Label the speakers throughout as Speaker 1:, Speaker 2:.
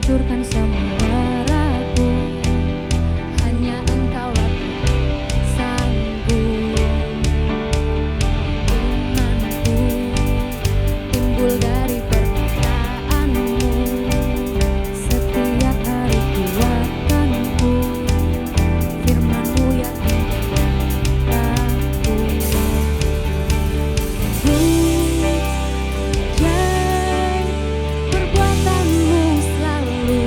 Speaker 1: hancurkan semua ragu. Hanya Engkaulah sanggup. Imanku timbul dari perkataanmu. Setiap hari kuatkanku, firman-Mu yang aku. Jai perbuatan-Mu selalu.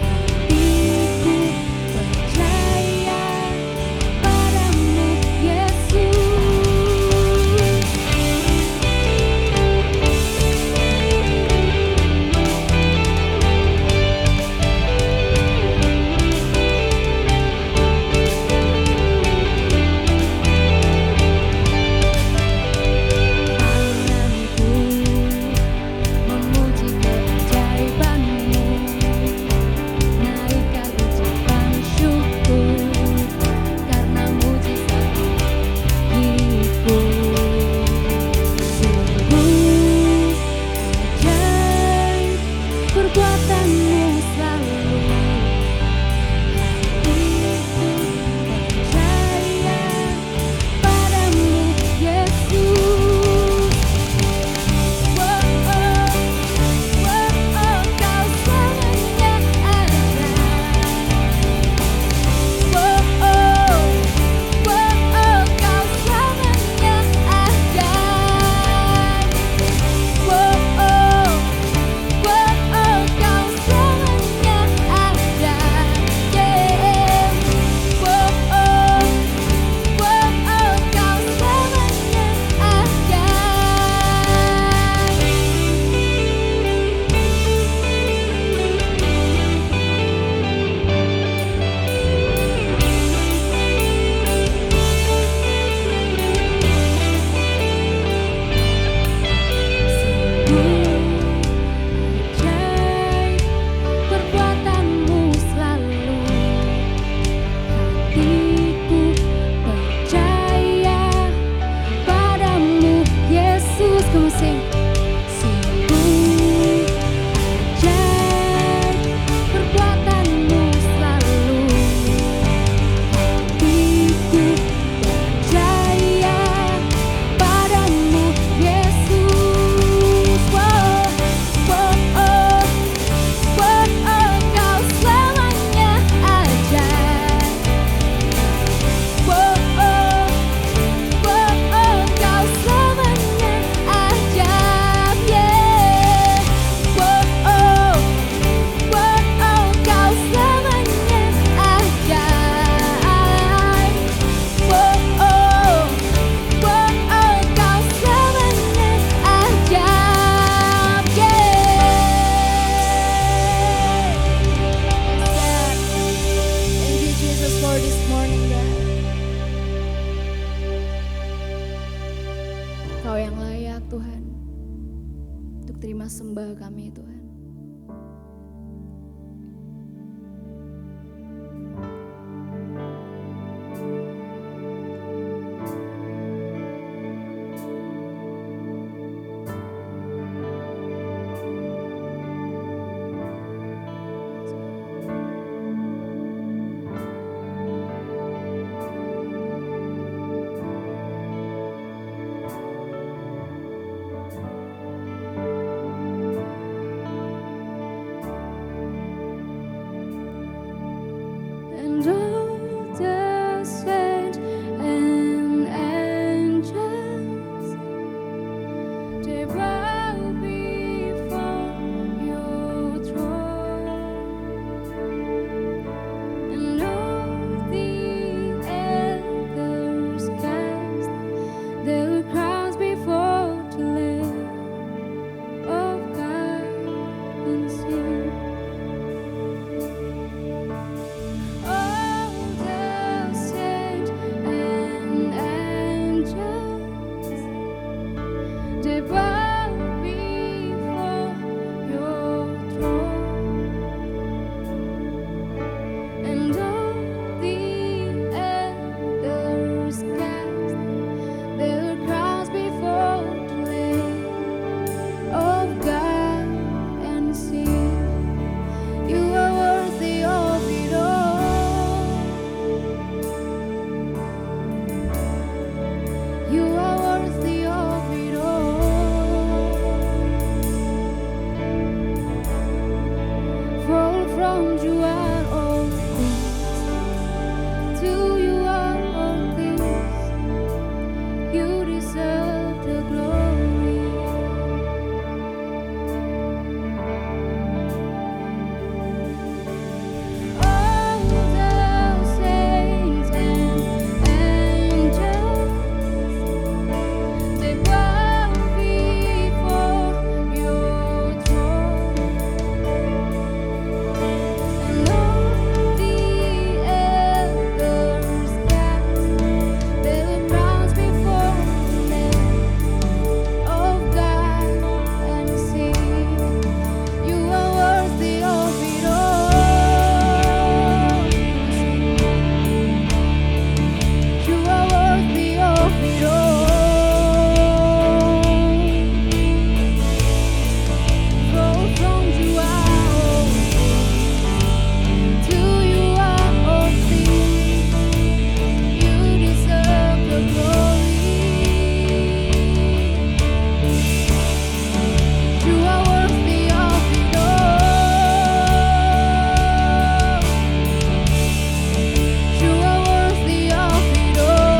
Speaker 1: Hatiku percaya padamu, Yesus. Tanganku memuji keajaiban-Mu, naikkan ucapan syukur karena mujizat hidupku. Sungguh ajaib perbuatan-Mu selalu. Hatiku percaya padamu, Yesus. Kau selamanya ada. Kau selamanya ada. Kau selamanya from you are all things. To you are all things. You deserve the glory. All the saints and angels, they bow before your throne, and all the elders cast their crowns before the Lamb of God and sing, you are worthy of it all. You are worthy of it all. For from you are all things. To you are all things. You deserve the glory. You are worthy of it all. You are worthy of it all.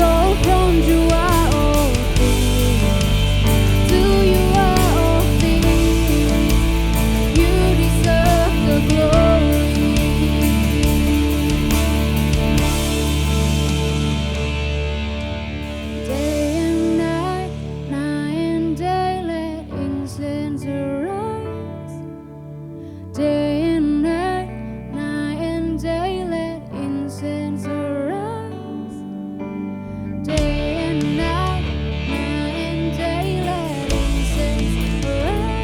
Speaker 1: For from you are all things. To you are all things. You deserve the glory. Day and night, night and day, let incense arise. Day and night, night and day, let incense arise. Day and night, night and day, let incense arise.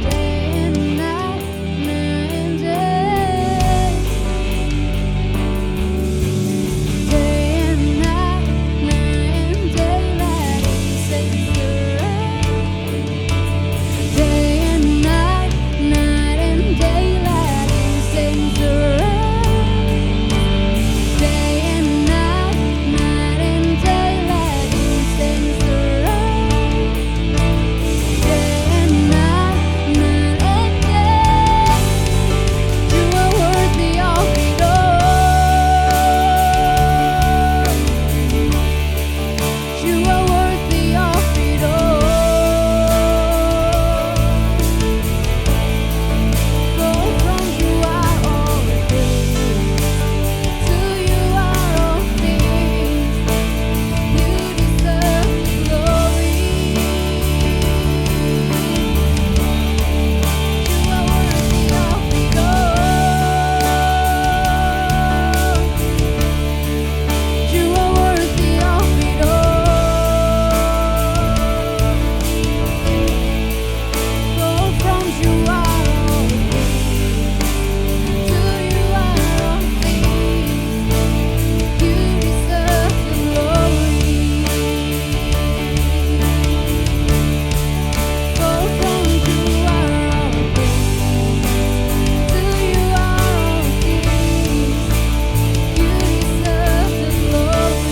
Speaker 1: Day and night, night and day. Day and night, night and day, let incense arise. Day and night, night and day, let incense arise. Day and night, night and day, let incense arise. Day and night, night and day. You are worthy of it all. You are worthy of it all. For from you are all things. To you are all things. You deserve the glory. You are worthy of it all. You are worthy of it all. For from you are all things. To you are all things. You deserve the glory. For from you are all things. To you are all things. You deserve the glory.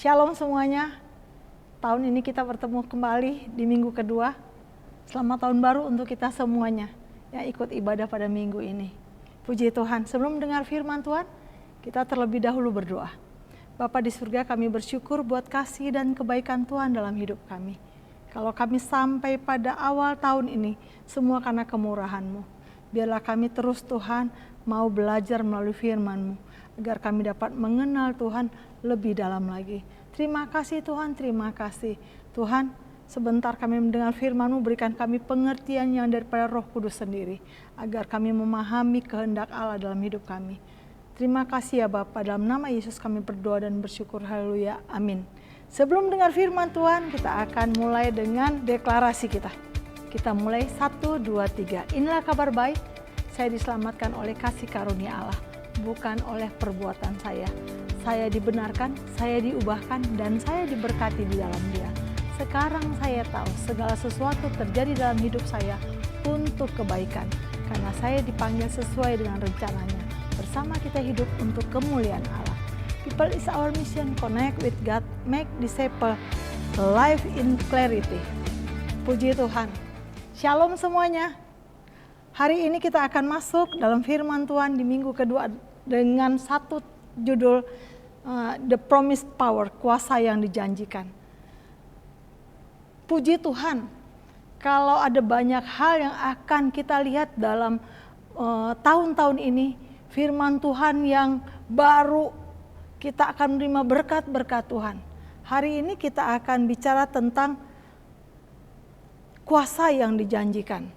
Speaker 2: Shalom semuanya. Tahun ini kita bertemu kembali di minggu kedua. Selamat tahun baru untuk kita semuanya yang ikut ibadah pada minggu ini. Puji Tuhan. Sebelum mendengar firman Tuhan, kita terlebih dahulu berdoa. Bapa di surga, kami bersyukur buat kasih dan kebaikan Tuhan dalam hidup kami. Kalau kami sampai pada awal tahun ini, semua karena kemurahan-Mu. Biarlah kami terus Tuhan mau belajar melalui firman-Mu, agar kami dapat mengenal Tuhan lebih dalam lagi. Terima kasih Tuhan, terima kasih. Tuhan, sebentar kami mendengar firman-Mu, berikan kami pengertian yang daripada Roh Kudus sendiri, agar kami memahami kehendak Allah dalam hidup kami. Terima kasih ya Bapa, dalam nama Yesus kami berdoa dan bersyukur, haleluya, amin. Sebelum dengar firman Tuhan, kita akan mulai dengan deklarasi kita. Kita mulai 1, 2, 3. Inilah kabar baik, saya diselamatkan oleh kasih karunia Allah, bukan oleh perbuatan saya. Saya dibenarkan, saya diubahkan, dan saya diberkati di dalam Dia. Sekarang saya tahu segala sesuatu terjadi dalam hidup saya untuk kebaikan, karena saya dipanggil sesuai dengan rencananya. Bersama kita hidup untuk kemuliaan Allah. People is our mission, connect with God, make disciple, life in clarity. Puji Tuhan. Shalom semuanya. Hari ini kita akan masuk dalam firman Tuhan di minggu kedua dengan satu judul, The Promised Power, kuasa yang dijanjikan. Puji Tuhan, kalau ada banyak hal yang akan kita lihat dalam tahun-tahun ini, firman Tuhan yang baru, kita akan menerima berkat-berkat Tuhan. Hari ini kita akan bicara tentang kuasa yang dijanjikan.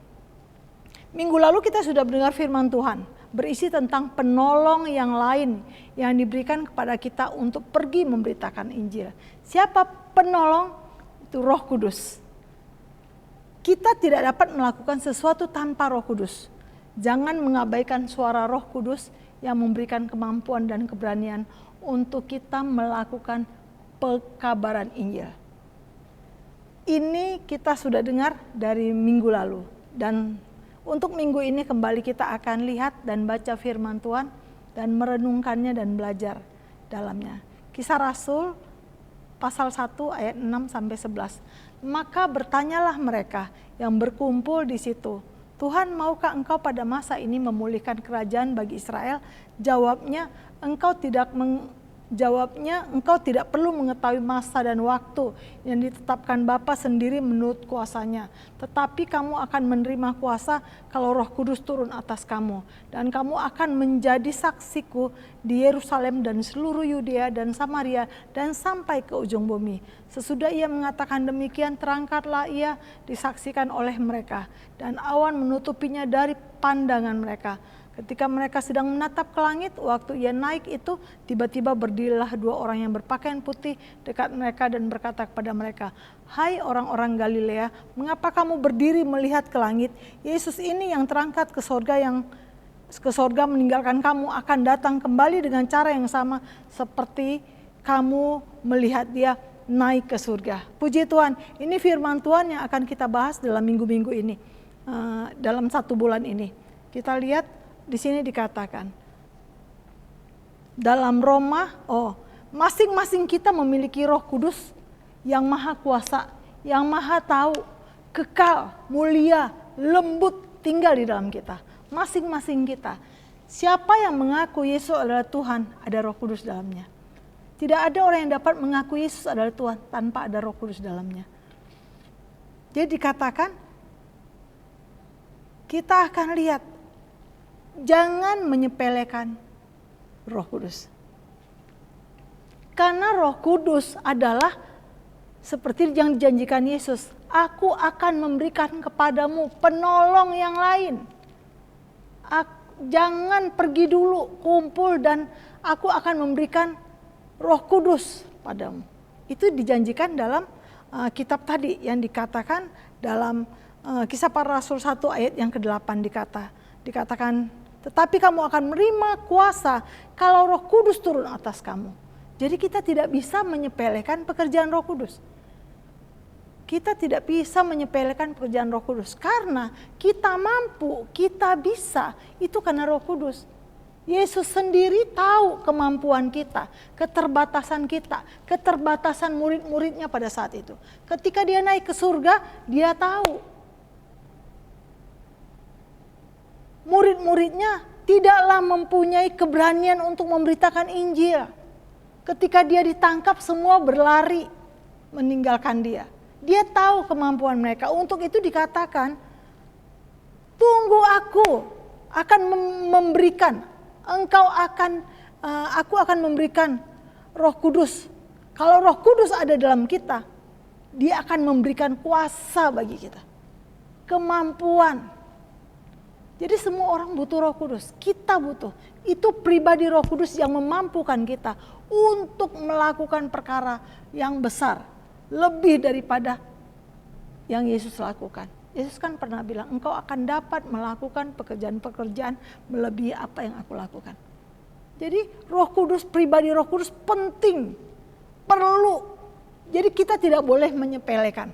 Speaker 2: Minggu lalu kita sudah mendengar firman Tuhan, berisi tentang penolong yang lain yang diberikan kepada kita untuk pergi memberitakan Injil. Siapa penolong? Itu Roh Kudus. Kita tidak dapat melakukan sesuatu tanpa Roh Kudus. Jangan mengabaikan suara Roh Kudus yang memberikan kemampuan dan keberanian untuk kita melakukan pekabaran Injil. Ini kita sudah dengar dari minggu lalu, dan untuk minggu ini kembali kita akan lihat dan baca firman Tuhan dan merenungkannya dan belajar dalamnya. Kisah Rasul pasal 1 ayat 6 sampai 11. Maka bertanyalah mereka yang berkumpul di situ, Tuhan, maukah engkau pada masa ini memulihkan kerajaan bagi Israel? Jawabnya, engkau tidak perlu mengetahui masa dan waktu yang ditetapkan Bapa sendiri menurut kuasanya. Tetapi kamu akan menerima kuasa kalau Roh Kudus turun atas kamu. Dan kamu akan menjadi saksiku di Yerusalem dan seluruh Yudea dan Samaria dan sampai ke ujung bumi. Sesudah ia mengatakan demikian, terangkatlah ia disaksikan oleh mereka. Dan awan menutupinya dari pandangan mereka. Ketika mereka sedang menatap ke langit, waktu ia naik itu, tiba-tiba berdirilah dua orang yang berpakaian putih dekat mereka dan berkata kepada mereka, "Hai orang-orang Galilea, mengapa kamu berdiri melihat ke langit? Yesus ini yang terangkat ke sorga meninggalkan kamu akan datang kembali dengan cara yang sama seperti kamu melihat dia naik ke surga." Puji Tuhan, ini firman Tuhan yang akan kita bahas dalam minggu-minggu ini, dalam satu bulan ini. Kita lihat di sini dikatakan dalam Roma, masing-masing kita memiliki Roh Kudus yang maha kuasa, yang maha tahu, kekal, mulia, lembut tinggal di dalam kita. Masing-masing kita. Siapa yang mengaku Yesus adalah Tuhan, ada Roh Kudus dalamnya. Tidak ada orang yang dapat mengaku Yesus adalah Tuhan tanpa ada Roh Kudus dalamnya. Jadi dikatakan, kita akan lihat, jangan menyepelekan Roh Kudus. Karena Roh Kudus adalah seperti yang dijanjikan Yesus, aku akan memberikan kepadamu penolong yang lain. Jangan pergi dulu, kumpul dan aku akan memberikan Roh Kudus padamu. Itu dijanjikan dalam kitab tadi yang dikatakan dalam Kisah Para Rasul 1 ayat yang ke-8 dikatakan, tetapi kamu akan menerima kuasa kalau Roh Kudus turun atas kamu. Jadi kita tidak bisa menyepelekan pekerjaan Roh Kudus. Kita tidak bisa menyepelekan pekerjaan Roh Kudus. Karena kita mampu, kita bisa, itu karena Roh Kudus. Yesus sendiri tahu kemampuan kita, keterbatasan kita, keterbatasan murid-muridnya pada saat itu. Ketika dia naik ke surga, dia tahu. Murid-muridnya tidaklah mempunyai keberanian untuk memberitakan Injil. Ketika dia ditangkap, semua berlari meninggalkan dia. Dia tahu kemampuan mereka. Untuk itu dikatakan, tunggu aku akan memberikan, aku akan memberikan Roh Kudus. Kalau Roh Kudus ada dalam kita, Dia akan memberikan kuasa bagi kita. Kemampuan. Jadi semua orang butuh Roh Kudus. Kita butuh. Itu pribadi Roh Kudus yang memampukan kita untuk melakukan perkara yang besar. Lebih daripada yang Yesus lakukan. Yesus kan pernah bilang, engkau akan dapat melakukan pekerjaan-pekerjaan melebihi apa yang aku lakukan. Jadi Roh Kudus, pribadi Roh Kudus penting, perlu. Jadi kita tidak boleh menyepelekan.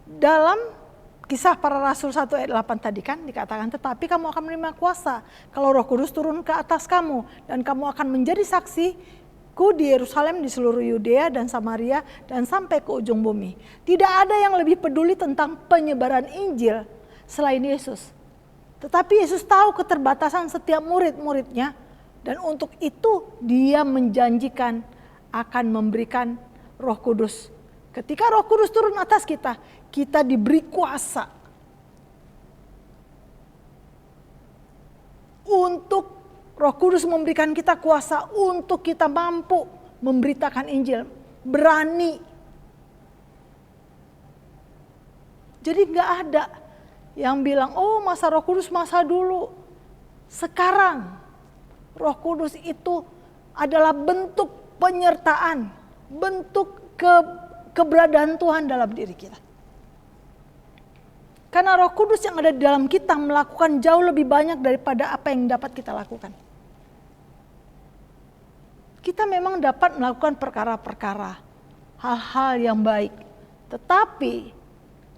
Speaker 2: Dalam Kisah Para Rasul 1 ayat 8 tadi kan dikatakan, tetapi kamu akan menerima kuasa kalau Roh Kudus turun ke atas kamu, dan kamu akan menjadi saksiku di Yerusalem, di seluruh Yudea dan Samaria, dan sampai ke ujung bumi. Tidak ada yang lebih peduli tentang penyebaran Injil selain Yesus. Tetapi Yesus tahu keterbatasan setiap murid-muridnya, dan untuk itu dia menjanjikan akan memberikan Roh Kudus. Ketika Roh Kudus turun atas kita, kita diberi kuasa untuk Roh Kudus memberikan kita kuasa untuk kita mampu memberitakan Injil, berani. Jadi nggak ada yang bilang, oh masa Roh Kudus masa dulu. Sekarang Roh Kudus itu adalah bentuk penyertaan, bentuk keberadaan Tuhan dalam diri kita. Karena Roh Kudus yang ada di dalam kita melakukan jauh lebih banyak daripada apa yang dapat kita lakukan. Kita memang dapat melakukan perkara-perkara, hal-hal yang baik. Tetapi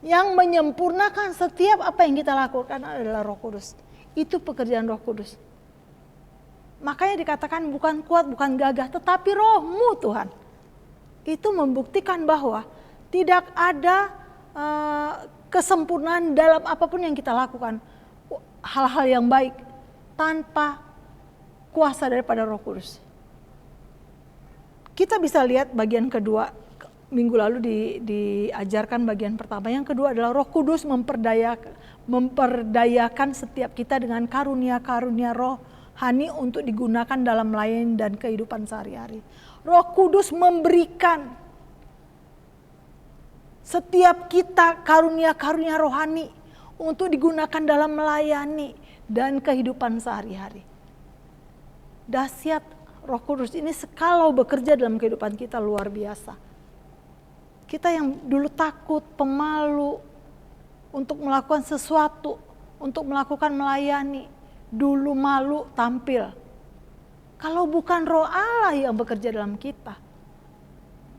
Speaker 2: yang menyempurnakan setiap apa yang kita lakukan adalah Roh Kudus. Itu pekerjaan Roh Kudus. Makanya dikatakan bukan kuat, bukan gagah, tetapi Roh-Mu Tuhan. Itu membuktikan bahwa tidak ada kesempurnaan dalam apapun yang kita lakukan. Hal-hal yang baik tanpa kuasa daripada Roh Kudus. Kita bisa lihat bagian kedua, minggu lalu diajarkan bagian pertama. Yang kedua adalah Roh Kudus memperdayakan setiap kita dengan karunia-karunia rohani untuk digunakan dalam melayani dan kehidupan sehari-hari. Roh Kudus memberikan setiap kita karunia-karunia rohani untuk digunakan dalam melayani dan kehidupan sehari-hari. Dahsyat Roh Kudus ini sekalau bekerja dalam kehidupan kita luar biasa. Kita yang dulu takut, pemalu untuk melakukan sesuatu, untuk melakukan melayani, dulu malu tampil. Kalau bukan Roh Allah yang bekerja dalam kita,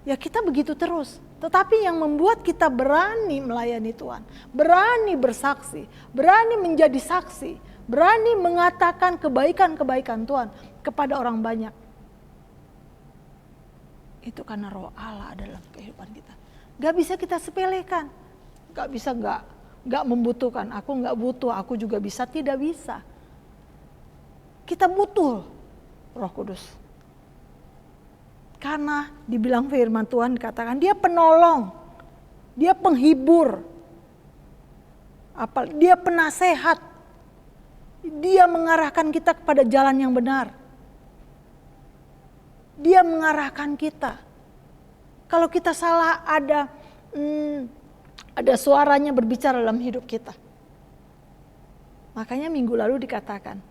Speaker 2: ya kita begitu terus. Tetapi yang membuat kita berani melayani Tuhan, berani bersaksi, berani menjadi saksi, berani mengatakan kebaikan-kebaikan Tuhan kepada orang banyak. Itu karena Roh Allah dalam kehidupan kita. Gak bisa kita sepelekan, gak bisa gak membutuhkan. Aku gak butuh, aku juga bisa, tidak bisa. Kita butuh Roh Kudus. Karena dibilang firman Tuhan dikatakan dia penolong, dia penghibur, dia penasehat, dia mengarahkan kita kepada jalan yang benar. Dia mengarahkan kita. Kalau kita salah ada suaranya berbicara dalam hidup kita. Makanya minggu lalu dikatakan,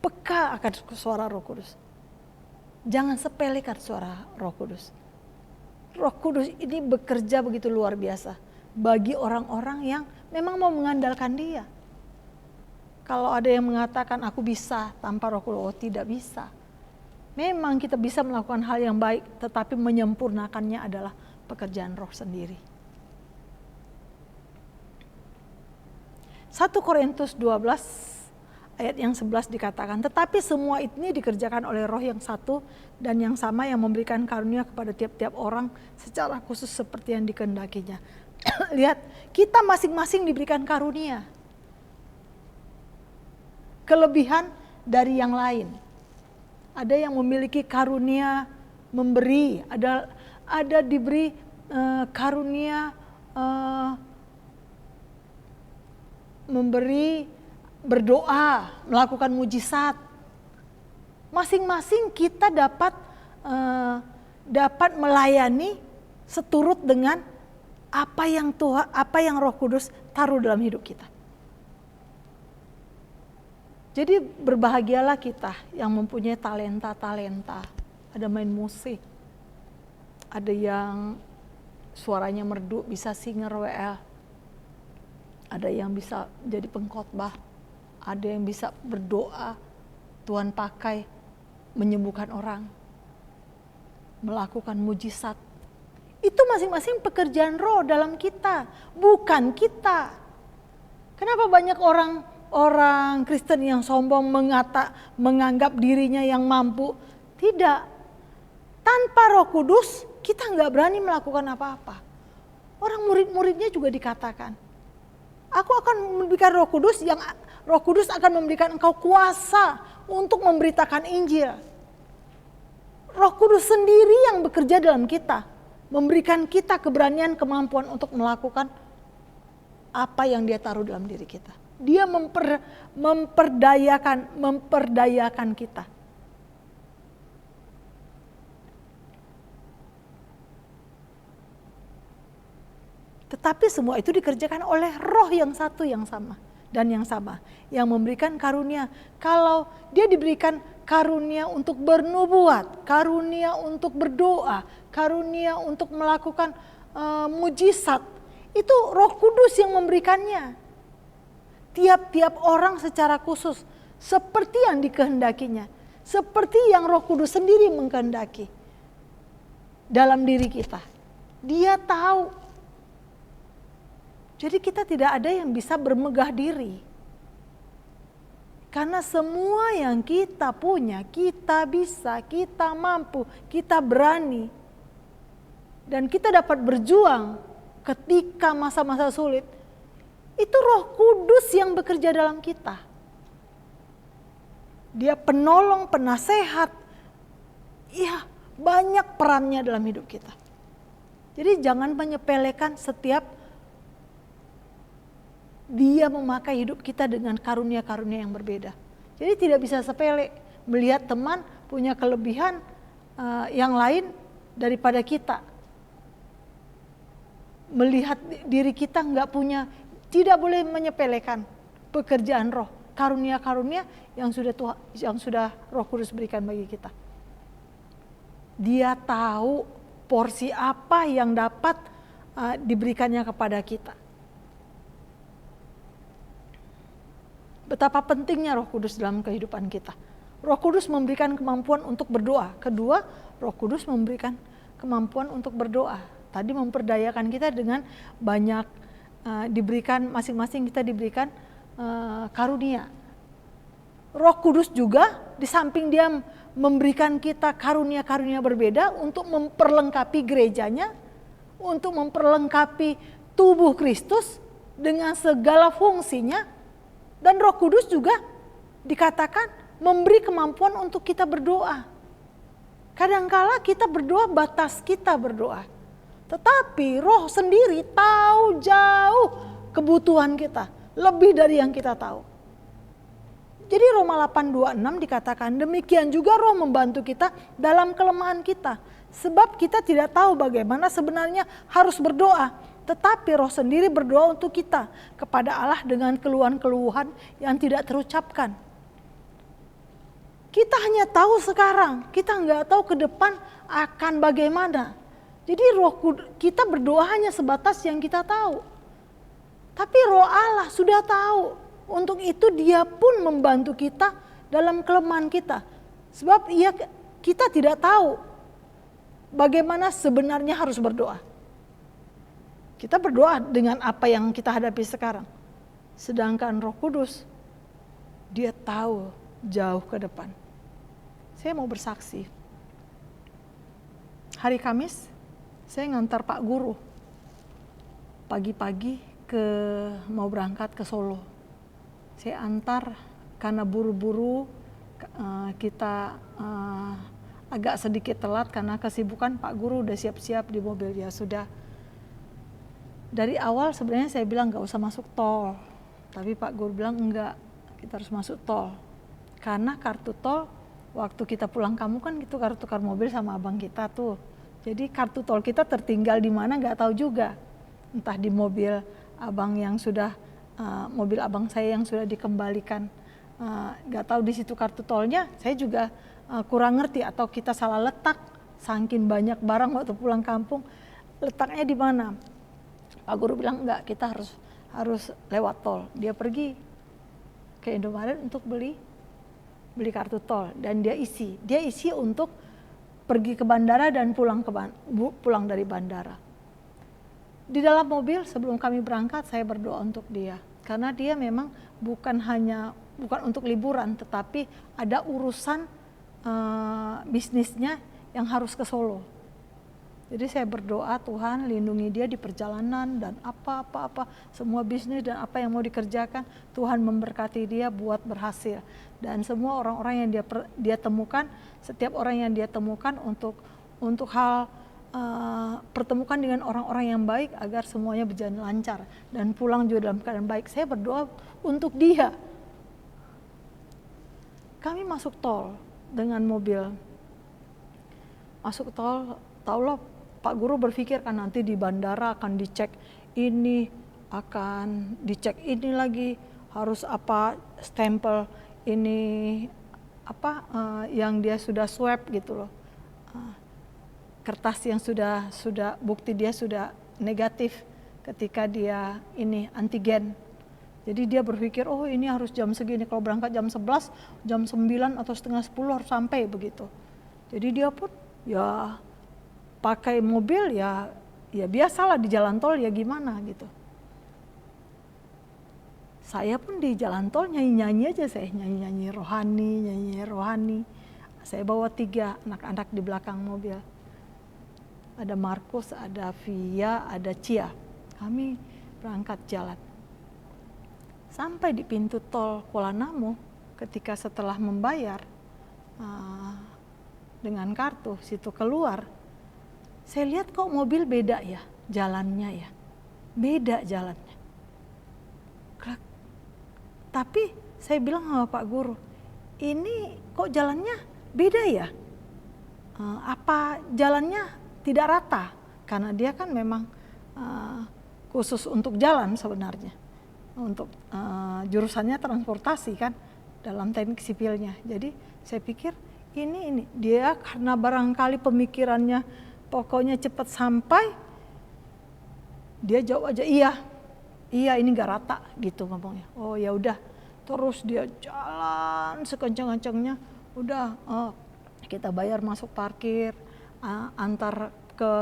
Speaker 2: peka akan suara Roh Kudus. Jangan sepelekan suara Roh Kudus. Roh Kudus ini bekerja begitu luar biasa bagi orang-orang yang memang mau mengandalkan Dia. Kalau ada yang mengatakan aku bisa tanpa Roh Kudus, oh tidak bisa. Memang kita bisa melakukan hal yang baik, tetapi menyempurnakannya adalah pekerjaan Roh sendiri. 1 Korintus 12 ayat yang 11 dikatakan, tetapi semua ini dikerjakan oleh Roh yang satu dan yang sama yang memberikan karunia kepada tiap-tiap orang secara khusus seperti yang dikehendakinya. Lihat, kita masing-masing diberikan karunia. Kelebihan dari yang lain. Ada yang memiliki karunia memberi, ada diberi karunia memberi, berdoa, melakukan mujizat. Masing-masing kita dapat dapat melayani seturut dengan apa yang Roh Kudus taruh dalam hidup kita. Jadi berbahagialah kita yang mempunyai talenta-talenta. Ada main musik, ada yang suaranya merdu bisa singer WL, ada yang bisa jadi pengkhotbah, ada yang bisa berdoa, Tuhan pakai menyembuhkan orang, melakukan mujizat. Itu masing-masing pekerjaan roh dalam kita, bukan kita. Kenapa banyak orang Kristen yang sombong menganggap dirinya yang mampu? Tidak. Tanpa Roh Kudus kita nggak berani melakukan apa-apa. Orang murid-muridnya juga dikatakan, aku akan memberikan Roh Kudus, yang Roh Kudus akan memberikan engkau kuasa untuk memberitakan Injil. Roh Kudus sendiri yang bekerja dalam kita, memberikan kita keberanian, kemampuan untuk melakukan apa yang Dia taruh dalam diri kita. Dia memperdayakan kita. Tetapi semua itu dikerjakan oleh Roh yang satu yang sama dan yang sama, yang memberikan karunia. Kalau Dia diberikan karunia untuk bernubuat, karunia untuk berdoa, karunia untuk melakukan mujizat, itu Roh Kudus yang memberikannya. Tiap-tiap orang secara khusus seperti yang dikehendakinya, seperti yang Roh Kudus sendiri mengkehendaki dalam diri kita. Dia tahu. Jadi kita tidak ada yang bisa bermegah diri. Karena semua yang kita punya, kita bisa, kita mampu, kita berani. Dan kita dapat berjuang ketika masa-masa sulit. Itu Roh Kudus yang bekerja dalam kita. Dia penolong, penasehat. Ya, banyak perannya dalam hidup kita. Jadi jangan menyepelekan setiap Dia memakai hidup kita dengan karunia-karunia yang berbeda. Jadi tidak bisa sepele melihat teman punya kelebihan yang lain daripada kita. Melihat diri kita nggak punya, tidak boleh menyepelekan pekerjaan roh, karunia-karunia yang sudah Roh Kudus berikan bagi kita. Dia tahu porsi apa yang dapat diberikannya kepada kita. Betapa pentingnya Roh Kudus dalam kehidupan kita. Roh Kudus memberikan kemampuan untuk berdoa. Kedua, Roh Kudus memberikan kemampuan untuk berdoa. Tadi memperdayakan kita dengan banyak diberikan, masing-masing kita diberikan karunia. Roh Kudus juga di samping Dia memberikan kita karunia-karunia berbeda untuk memperlengkapi gerejanya, untuk memperlengkapi tubuh Kristus dengan segala fungsinya. Dan Roh Kudus juga dikatakan memberi kemampuan untuk kita berdoa. Kadangkala kita berdoa, batas kita berdoa. Tetapi Roh sendiri tahu jauh kebutuhan kita, lebih dari yang kita tahu. Jadi Roma 8:26 dikatakan, demikian juga Roh membantu kita dalam kelemahan kita. Sebab kita tidak tahu bagaimana sebenarnya harus berdoa. Tetapi Roh sendiri berdoa untuk kita kepada Allah dengan keluhan-keluhan yang tidak terucapkan. Kita hanya tahu sekarang, kita nggak tahu ke depan akan bagaimana. Jadi kita berdoa hanya sebatas yang kita tahu. Tapi Roh Allah sudah tahu. Untuk itu Dia pun membantu kita dalam kelemahan kita. Sebab kita tidak tahu bagaimana sebenarnya harus berdoa. Kita berdoa dengan apa yang kita hadapi sekarang. Sedangkan Roh Kudus, Dia tahu jauh ke depan. Saya mau bersaksi. Hari Kamis, saya ngantar Pak Guru. Pagi-pagi mau berangkat ke Solo. Saya antar karena buru-buru, kita agak sedikit telat karena kesibukan. Pak Guru udah siap-siap di mobil, ya sudah. Dari awal sebenarnya saya bilang nggak usah masuk tol, tapi Pak Guru bilang enggak, kita harus masuk tol. Karena kartu tol waktu kita pulang kamu kan gitu, kartu tukar mobil sama abang kita tuh Jadi kartu tol kita tertinggal di mana nggak tahu juga. Entah di mobil abang yang sudah, mobil abang saya yang sudah dikembalikan. Nggak tahu di situ kartu tolnya, saya juga kurang ngerti atau kita salah letak. Saking banyak barang waktu pulang kampung, letaknya di mana? Pak Guru bilang enggak, kita harus lewat tol. Dia pergi ke Indomaret untuk beli kartu tol dan dia isi untuk pergi ke bandara dan pulang dari bandara. Di dalam mobil sebelum kami berangkat saya berdoa untuk dia karena dia memang bukan untuk liburan tetapi ada urusan bisnisnya yang harus ke Solo. Jadi saya berdoa Tuhan lindungi dia di perjalanan dan apa semua bisnis dan apa yang mau dikerjakan Tuhan memberkati dia buat berhasil dan semua orang-orang yang dia temukan, setiap orang yang dia temukan untuk hal pertemukan dengan orang-orang yang baik agar semuanya berjalan lancar dan pulang juga dalam keadaan baik. Saya berdoa untuk dia. Kami masuk tol dengan mobil. Masuk tol, taulah Pak Guru berpikir kan nanti di bandara akan dicek ini, akan dicek ini lagi, harus apa stempel ini yang dia sudah swab gitu loh. Kertas yang sudah bukti dia sudah negatif ketika dia ini antigen. Jadi dia berpikir oh ini harus jam segini, kalau berangkat jam 11, jam 9 atau setengah 10 harus sampai begitu. Jadi dia pun ya pakai mobil ya biasalah di jalan tol ya gimana gitu. Saya pun di jalan tol nyanyi-nyanyi aja, saya nyanyi rohani. Saya bawa 3 anak-anak di belakang mobil. Ada Markus, ada Via, ada Cia. Kami berangkat jalan. Sampai di pintu tol Kuala Namu, ketika setelah membayar dengan kartu, situ keluar, saya lihat kok mobil beda ya jalannya ya, beda jalannya. Tapi saya bilang sama Pak Guru, ini kok jalannya beda ya? Apa jalannya tidak rata? Karena dia kan memang khusus untuk jalan sebenarnya, untuk jurusannya transportasi kan dalam teknik sipilnya. Jadi saya pikir ini dia karena barangkali pemikirannya pokoknya cepat sampai, dia jawab aja iya ini nggak rata gitu ngomongnya. Oh ya udah, terus dia jalan sekencang-kencangnya. Udah kita bayar masuk parkir, antar ke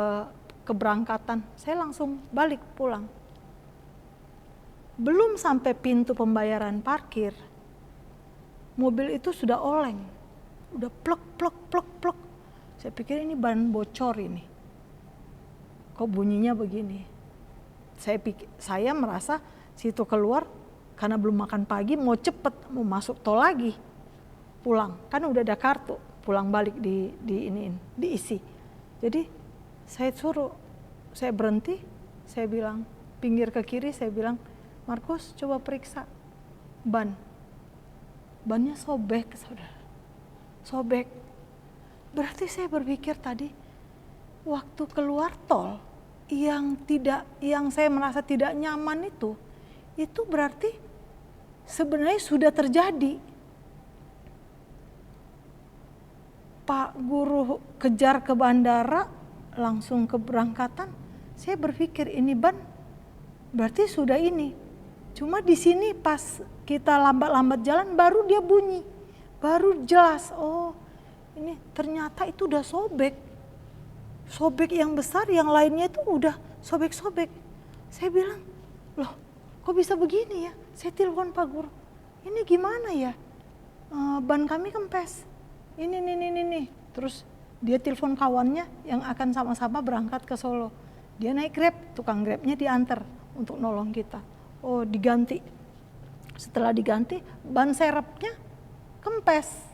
Speaker 2: keberangkatan. Saya langsung balik pulang. Belum sampai pintu pembayaran parkir, mobil itu sudah oleng, udah plek. Saya pikir ini ban bocor ini. Kok bunyinya begini? Saya merasa situ keluar karena belum makan pagi, mau cepet, mau masuk tol lagi. Pulang, kan udah ada kartu, pulang balik diisi. Jadi saya berhenti, saya bilang, pinggir ke kiri, saya bilang, Markus coba periksa bannya sobek saudara, sobek. Berarti saya berpikir tadi waktu keluar tol yang saya merasa tidak nyaman itu berarti sebenarnya sudah terjadi. Pak Guru kejar ke bandara langsung keberangkatan, saya berpikir ini ban berarti sudah ini. Cuma di sini pas kita lambat-lambat jalan baru dia bunyi, baru jelas oh ini ternyata itu udah sobek yang besar, yang lainnya itu udah sobek. Saya bilang, loh kok bisa begini ya? Saya telepon Pak Guru, ini gimana ya? Ban kami kempes, ini. Terus dia telepon kawannya yang akan sama-sama berangkat ke Solo. Dia naik Grab, tukang Grabnya diantar untuk nolong kita. Oh diganti, setelah diganti ban serepnya kempes.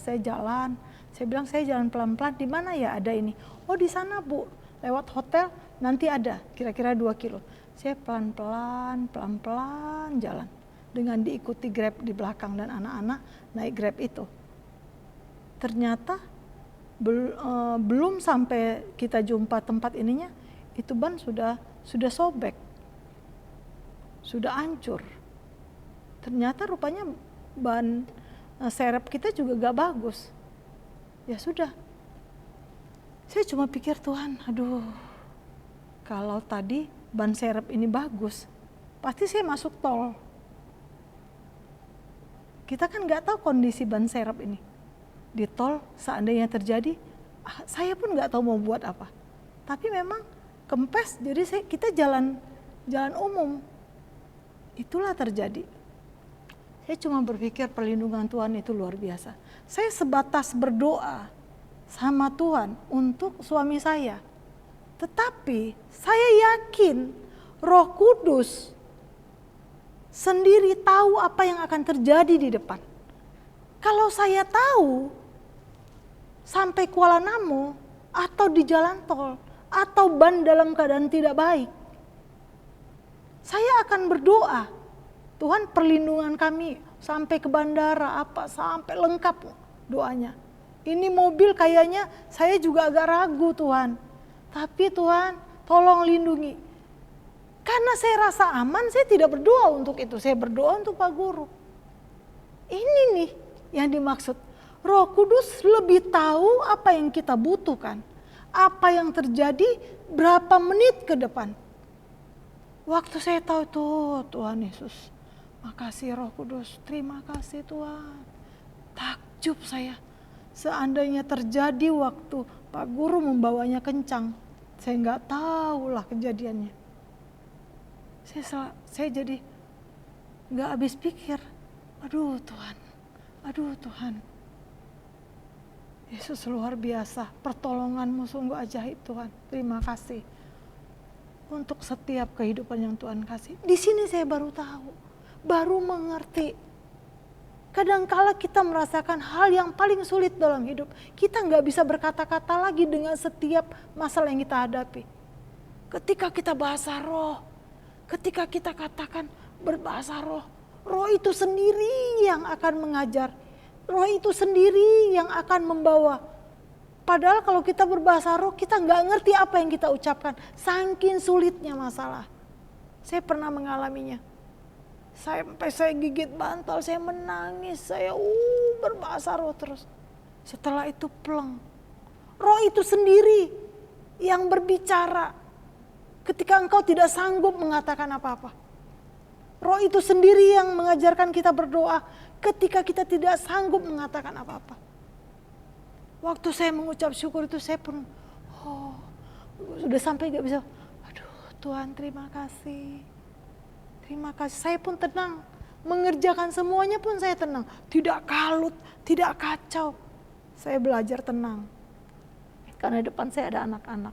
Speaker 2: Saya jalan. Saya bilang saya jalan pelan-pelan, di mana ya ada ini? Oh di sana Bu, lewat hotel nanti ada, kira-kira 2 kilo. Saya pelan-pelan jalan. Dengan diikuti Grab di belakang dan anak-anak naik Grab itu. Ternyata belum sampai kita jumpa tempat ininya, itu ban sudah sobek, sudah hancur. Ternyata rupanya ban serep kita juga gak bagus. Ya sudah, saya cuma pikir Tuhan, aduh, kalau tadi ban serep ini bagus, pasti saya masuk tol. Kita kan gak tahu kondisi ban serep ini. Di tol seandainya terjadi, saya pun gak tahu mau buat apa. Tapi memang kempes, jadi kita jalan umum. Itulah terjadi. Saya cuma berpikir perlindungan Tuhan itu luar biasa. Saya sebatas berdoa sama Tuhan untuk suami saya. Tetapi saya yakin Roh Kudus sendiri tahu apa yang akan terjadi di depan. Kalau saya tahu sampai Kuala Namu atau di jalan tol atau ban dalam keadaan tidak baik, saya akan berdoa, Tuhan perlindungan kami sampai ke bandara sampai lengkap doanya. Ini mobil kayaknya saya juga agak ragu Tuhan. Tapi Tuhan tolong lindungi. Karena saya rasa aman, saya tidak berdoa untuk itu. Saya berdoa untuk Pak Guru. Ini nih yang dimaksud. Roh Kudus lebih tahu apa yang kita butuhkan. Apa yang terjadi berapa menit ke depan. Waktu saya tahu tuh Tuhan Yesus. Makasih Roh Kudus, terima kasih Tuhan. Takjub saya. Seandainya terjadi waktu Pak Guru membawanya kencang, saya nggak tahu lah kejadiannya. Saya jadi nggak habis pikir. Aduh Tuhan. Yesus luar biasa, pertolongan-Mu sungguh ajaib Tuhan. Terima kasih untuk setiap kehidupan yang Tuhan kasih. Di sini saya baru tahu, baru mengerti. Kadangkala kita merasakan hal yang paling sulit dalam hidup. Kita nggak bisa berkata-kata lagi dengan setiap masalah yang kita hadapi. Ketika kita bahasa roh, ketika kita katakan berbahasa roh, roh itu sendiri yang akan mengajar. Roh itu sendiri yang akan membawa. Padahal kalau kita berbahasa roh, kita nggak ngerti apa yang kita ucapkan. Saking sulitnya masalah. Saya pernah mengalaminya. Sampai saya gigit bantal, saya menangis, saya berbahasa roh terus. Setelah itu pleng. Roh itu sendiri yang berbicara ketika engkau tidak sanggup mengatakan apa-apa. Roh itu sendiri yang mengajarkan kita berdoa ketika kita tidak sanggup mengatakan apa-apa. Waktu saya mengucap syukur itu saya pun sudah sampai gak bisa. Aduh Tuhan terima kasih. Terima kasih, saya pun tenang. Mengerjakan semuanya pun saya tenang. Tidak kalut, tidak kacau. Saya belajar tenang. Karena di depan saya ada anak-anak.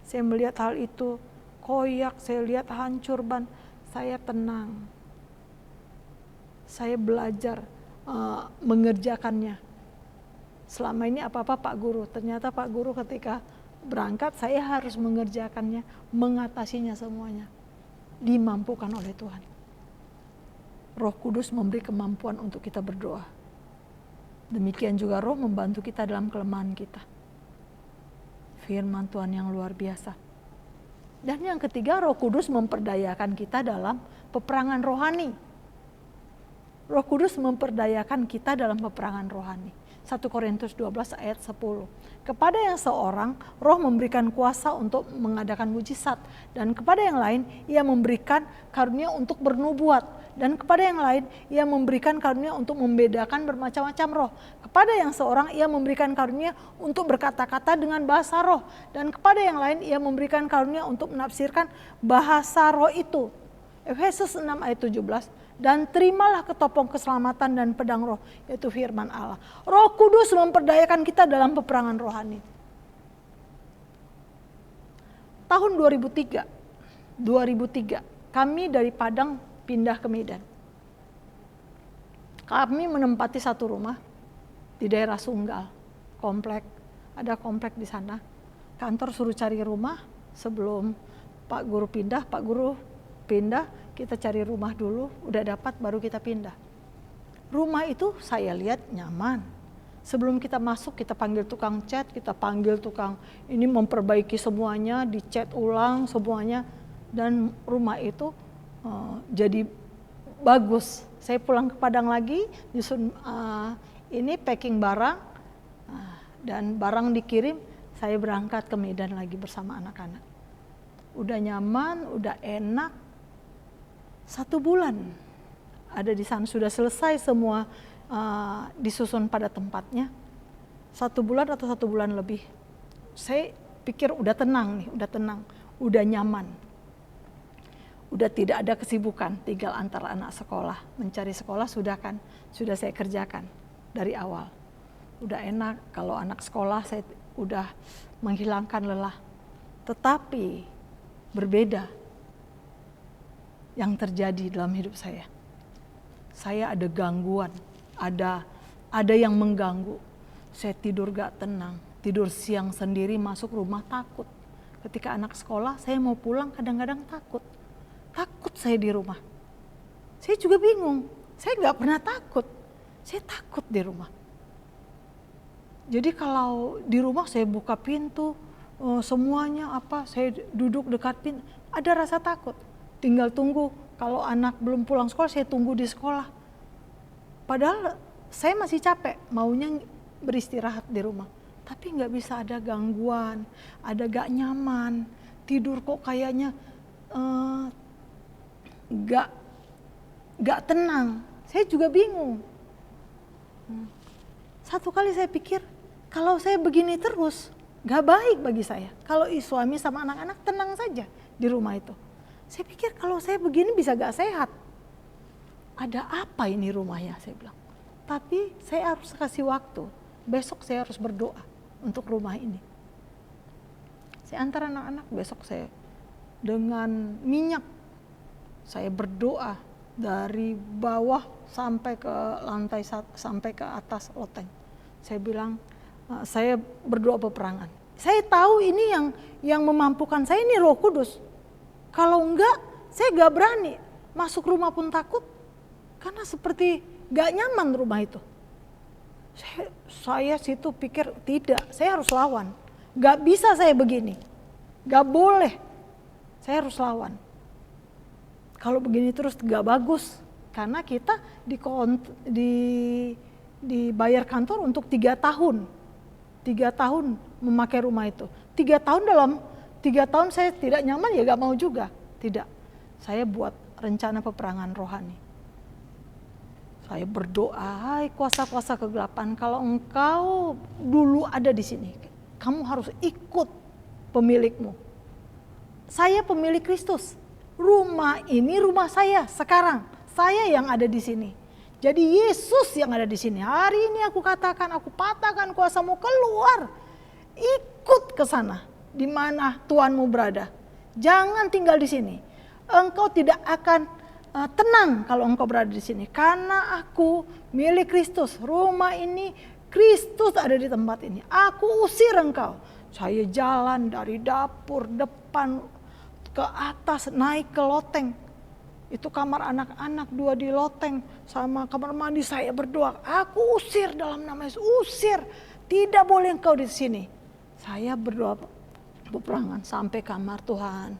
Speaker 2: Saya melihat hal itu koyak, saya lihat hancur ban. Saya tenang. Saya belajar mengerjakannya. Selama ini apa-apa Pak Guru. Ternyata Pak Guru ketika berangkat saya harus mengerjakannya, mengatasinya semuanya. Dimampukan oleh Tuhan. Roh Kudus memberi kemampuan untuk kita berdoa. Demikian juga Roh membantu kita dalam kelemahan kita. Firman Tuhan yang luar biasa. Dan yang ketiga, Roh Kudus memperdayakan kita dalam peperangan rohani. Roh Kudus memperdayakan kita dalam peperangan rohani. 1 Korintus 12 ayat 10. Kepada yang seorang, Roh memberikan kuasa untuk mengadakan mujizat. Dan kepada yang lain, Ia memberikan karunia untuk bernubuat. Dan kepada yang lain, Ia memberikan karunia untuk membedakan bermacam-macam roh. Kepada yang seorang, Ia memberikan karunia untuk berkata-kata dengan bahasa roh. Dan kepada yang lain, Ia memberikan karunia untuk menafsirkan bahasa roh itu. Efesus 6 ayat 17. Dan terimalah ketopong keselamatan dan pedang roh, yaitu firman Allah. Roh Kudus memperdayakan kita dalam peperangan rohani. Tahun 2003, kami dari Padang pindah ke Medan. Kami menempati satu rumah di daerah Sunggal, ada komplek di sana. Kantor suruh cari rumah sebelum Pak Guru pindah, kita cari rumah dulu, udah dapat baru kita pindah. Rumah itu saya lihat nyaman. Sebelum kita masuk, kita panggil tukang cat, kita panggil tukang ini memperbaiki semuanya, dicat ulang semuanya, dan rumah itu jadi bagus. Saya pulang ke Padang lagi, nyusun ini packing barang, dan barang dikirim, saya berangkat ke Medan lagi bersama anak-anak. Udah nyaman, udah enak. 1 bulan ada di sana, sudah selesai semua disusun pada tempatnya. 1 bulan atau 1 bulan lebih. Saya pikir udah tenang nih, udah tenang, udah nyaman. Udah tidak ada kesibukan, tinggal antar anak sekolah. Mencari sekolah sudah saya kerjakan dari awal. Udah enak, kalau anak sekolah saya udah menghilangkan lelah. Tetapi berbeda yang terjadi dalam hidup saya. Saya ada gangguan, ada yang mengganggu. Saya tidur gak tenang, tidur siang sendiri, masuk rumah takut. Ketika anak sekolah, saya mau pulang kadang-kadang takut. Takut saya di rumah. Saya juga bingung, saya gak pernah takut. Saya takut di rumah. Jadi kalau di rumah saya buka pintu, semuanya saya duduk dekat pintu, ada rasa takut. Tinggal tunggu, kalau anak belum pulang sekolah, saya tunggu di sekolah. Padahal saya masih capek, maunya beristirahat di rumah. Tapi nggak bisa, ada gangguan, ada gak nyaman, tidur kok kayaknya gak tenang. Saya juga bingung. Satu kali saya pikir, kalau saya begini terus, gak baik bagi saya. Kalau suami sama anak-anak tenang saja di rumah itu. Saya pikir kalau saya begini bisa gak sehat. Ada apa ini rumahnya, saya bilang. Tapi saya harus kasih waktu. Besok saya harus berdoa untuk rumah ini. Saya antar anak-anak, besok saya dengan minyak. Saya berdoa dari bawah sampai ke lantai, sampai ke atas loteng. Saya bilang, saya berdoa peperangan. Saya tahu ini yang memampukan saya ini Roh Kudus. Kalau enggak, saya gak berani. Masuk rumah pun takut. Karena seperti gak nyaman rumah itu. Saya situ pikir tidak, saya harus lawan. Gak bisa saya begini. Gak boleh. Saya harus lawan. Kalau begini terus gak bagus. Karena kita dibayar kantor untuk 3 tahun. 3 tahun memakai rumah itu. 3 tahun dalam 3 tahun saya tidak nyaman, ya gak mau juga. Tidak. Saya buat rencana peperangan rohani. Saya berdoa, hai kuasa-kuasa kegelapan, kalau engkau dulu ada di sini, kamu harus ikut pemilikmu. Saya pemilik Kristus. Rumah ini rumah saya sekarang. Saya yang ada di sini. Jadi Yesus yang ada di sini. Hari ini aku katakan, aku patahkan kuasamu, keluar. Ikut ke sana, di mana Tuhanmu berada. Jangan tinggal di sini. Engkau tidak akan tenang kalau engkau berada di sini. Karena aku milik Kristus. Rumah ini Kristus ada di tempat ini. Aku usir engkau. Saya jalan dari dapur depan ke atas, naik ke loteng. Itu kamar anak-anak 2 di loteng, sama kamar mandi. Saya berdoa, aku usir dalam nama Yesus, usir. Tidak boleh engkau di sini. Saya berdoa peperangan sampai kamar. Tuhan,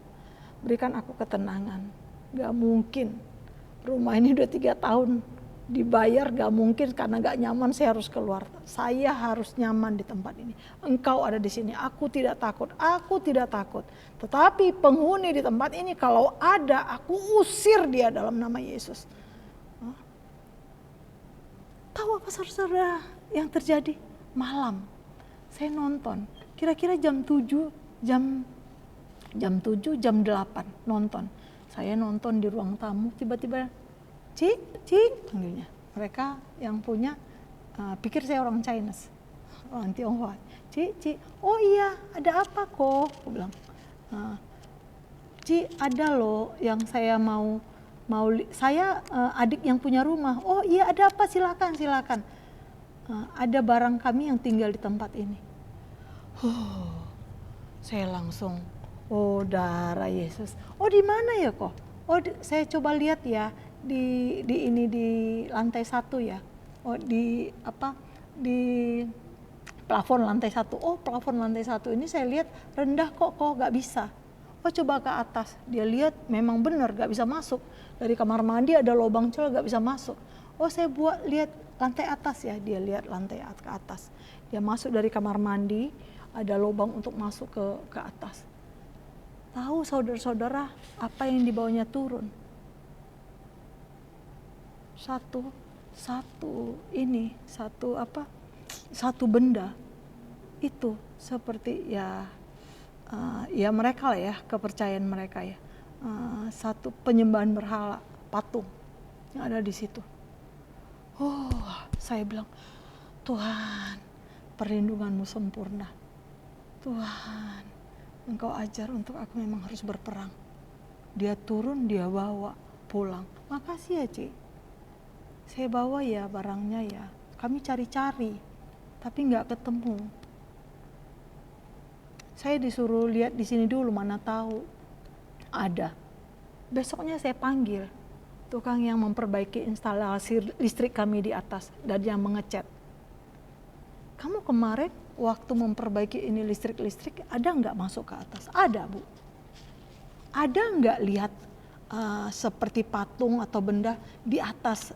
Speaker 2: berikan aku ketenangan. Gak mungkin, rumah ini udah 3 tahun dibayar, gak mungkin karena gak nyaman saya harus keluar. Saya harus nyaman di tempat ini. Engkau ada di sini, aku tidak takut, aku tidak takut. Tetapi penghuni di tempat ini kalau ada, aku usir dia dalam nama Yesus. Tahu apa saudara yang terjadi? Malam, saya nonton, kira-kira jam 7, jam 7, jam 8 nonton. Saya nonton di ruang tamu, tiba-tiba Cik, panggilnya. Mereka yang punya, pikir saya orang Chinese, orang Tionghoa. Cik, oh iya, ada apa kok? Aku bilang, Cik, ada loh yang saya mau saya adik yang punya rumah. Oh iya, ada apa? Silakan. Ada barang kami yang tinggal di tempat ini. Saya langsung, oh darah Yesus. Oh di mana ya kok? Oh saya coba lihat ya di lantai 1 ya. Oh di di plafon lantai 1. Oh, plafon lantai 1 ini saya lihat rendah kok nggak bisa. Oh, coba ke atas. Dia lihat memang benar nggak bisa masuk. Dari kamar mandi ada lubang celah nggak bisa masuk. Oh, saya lihat lantai atas ya. Dia lihat lantai ke atas. Dia masuk dari kamar mandi, ada lubang untuk masuk ke atas. Tahu saudara-saudara apa yang dibawanya turun? Satu benda itu seperti ya mereka lah ya, kepercayaan mereka ya, satu penyembahan berhala, patung yang ada di situ. Oh, saya bilang, Tuhan, perlindunganmu sempurna. Tuhan, Engkau ajar untuk aku memang harus berperang. Dia turun, dia bawa pulang. Makasih ya, Ci. Saya bawa ya barangnya ya. Kami cari-cari, tapi nggak ketemu. Saya disuruh lihat di sini dulu, mana tahu ada. Besoknya saya panggil tukang yang memperbaiki instalasi listrik kami di atas dan yang mengecat. Kamu kemarin waktu memperbaiki ini listrik ada nggak masuk ke atas? Ada, Bu. Ada nggak lihat seperti patung atau benda di atas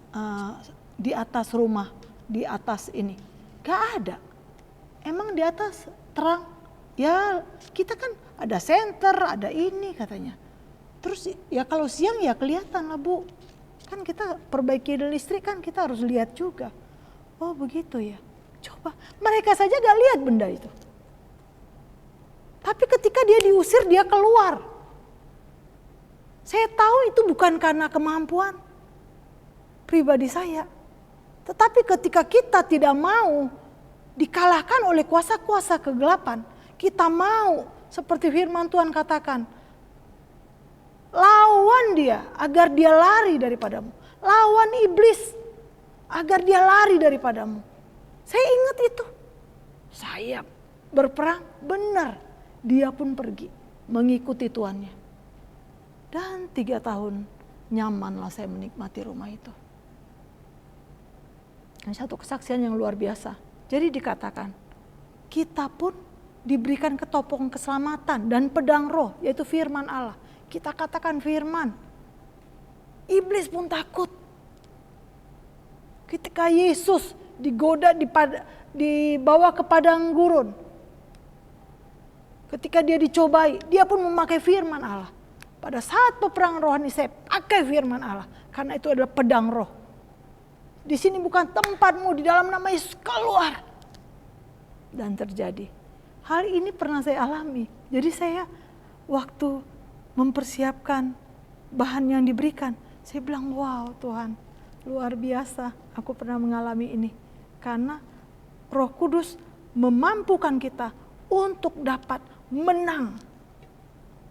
Speaker 2: rumah, di atas ini? Gak ada. Emang di atas terang? Ya kita kan ada senter, ada ini katanya. Terus ya kalau siang ya kelihatan lah, Bu. Kan kita perbaiki listrik kan kita harus lihat juga. Oh begitu ya. Coba mereka saja gak lihat benda itu. Tapi ketika dia diusir dia keluar. Saya tahu itu bukan karena kemampuan pribadi saya. Tetapi ketika kita tidak mau dikalahkan oleh kuasa-kuasa kegelapan, kita mau seperti firman Tuhan katakan, lawan dia agar dia lari daripadamu. Lawan iblis agar dia lari daripadamu. Saya ingat itu. Saya berperang benar. Dia pun pergi mengikuti tuannya. Dan 3 tahun nyamanlah saya menikmati rumah itu. Dan satu kesaksian yang luar biasa. Jadi dikatakan, kita pun diberikan ketopong keselamatan dan pedang roh, yaitu firman Allah. Kita katakan firman. Iblis pun takut. Ketika Yesus digoda, dibawa ke padang gurun. Ketika dia dicobai, dia pun memakai firman Allah. Pada saat peperangan rohani saya pakai firman Allah. Karena itu adalah pedang roh. Di sini bukan tempatmu, di dalam nama Yesus keluar. Dan terjadi. Hal ini pernah saya alami. Jadi saya waktu mempersiapkan bahan yang diberikan. Saya bilang wow Tuhan luar biasa. Aku pernah mengalami ini. Karena Roh Kudus memampukan kita untuk dapat menang.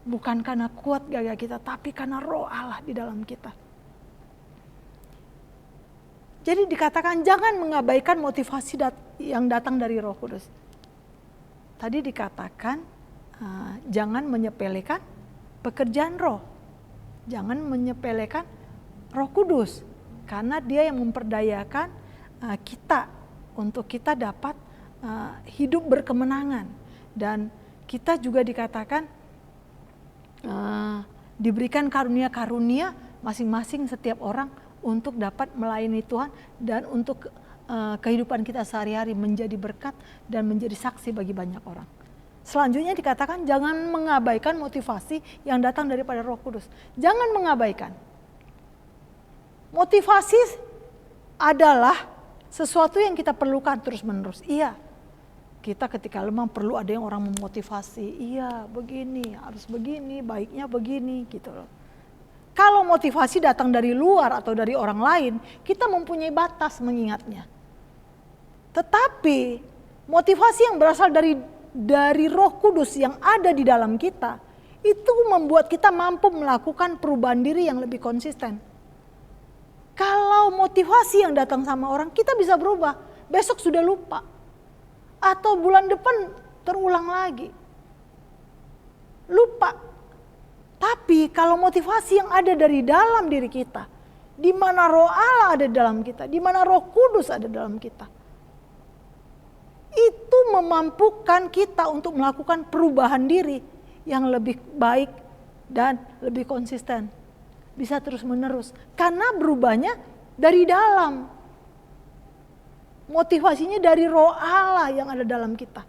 Speaker 2: Bukan karena kuat gagah kita, tapi karena roh Allah di dalam kita. Jadi dikatakan jangan mengabaikan motivasi yang datang dari Roh Kudus. Tadi dikatakan jangan menyepelekan pekerjaan roh. Jangan menyepelekan Roh Kudus. Karena dia yang memperdayakan kita untuk kita dapat hidup berkemenangan. Dan kita juga dikatakan diberikan karunia-karunia masing-masing setiap orang untuk dapat melayani Tuhan dan untuk kehidupan kita sehari-hari menjadi berkat dan menjadi saksi bagi banyak orang. Selanjutnya dikatakan jangan mengabaikan motivasi yang datang daripada Roh Kudus. Jangan mengabaikan. Motivasi adalah sesuatu yang kita perlukan terus-menerus. Iya. Kita ketika lemah perlu ada yang orang memotivasi. Iya, begini, harus begini, baiknya begini gitu loh. Kalau motivasi datang dari luar atau dari orang lain, kita mempunyai batas mengingatnya. Tetapi motivasi yang berasal dari Roh Kudus yang ada di dalam kita, itu membuat kita mampu melakukan perubahan diri yang lebih konsisten. Kalau motivasi yang datang sama orang, kita bisa berubah. Besok sudah lupa. Atau bulan depan terulang lagi. Lupa. Tapi kalau motivasi yang ada dari dalam diri kita, di mana roh Allah ada dalam kita, di mana Roh Kudus ada dalam kita, memampukan kita untuk melakukan perubahan diri yang lebih baik dan lebih konsisten. Bisa terus menerus. Karena berubahnya dari dalam. Motivasinya dari roh Allah yang ada dalam kita.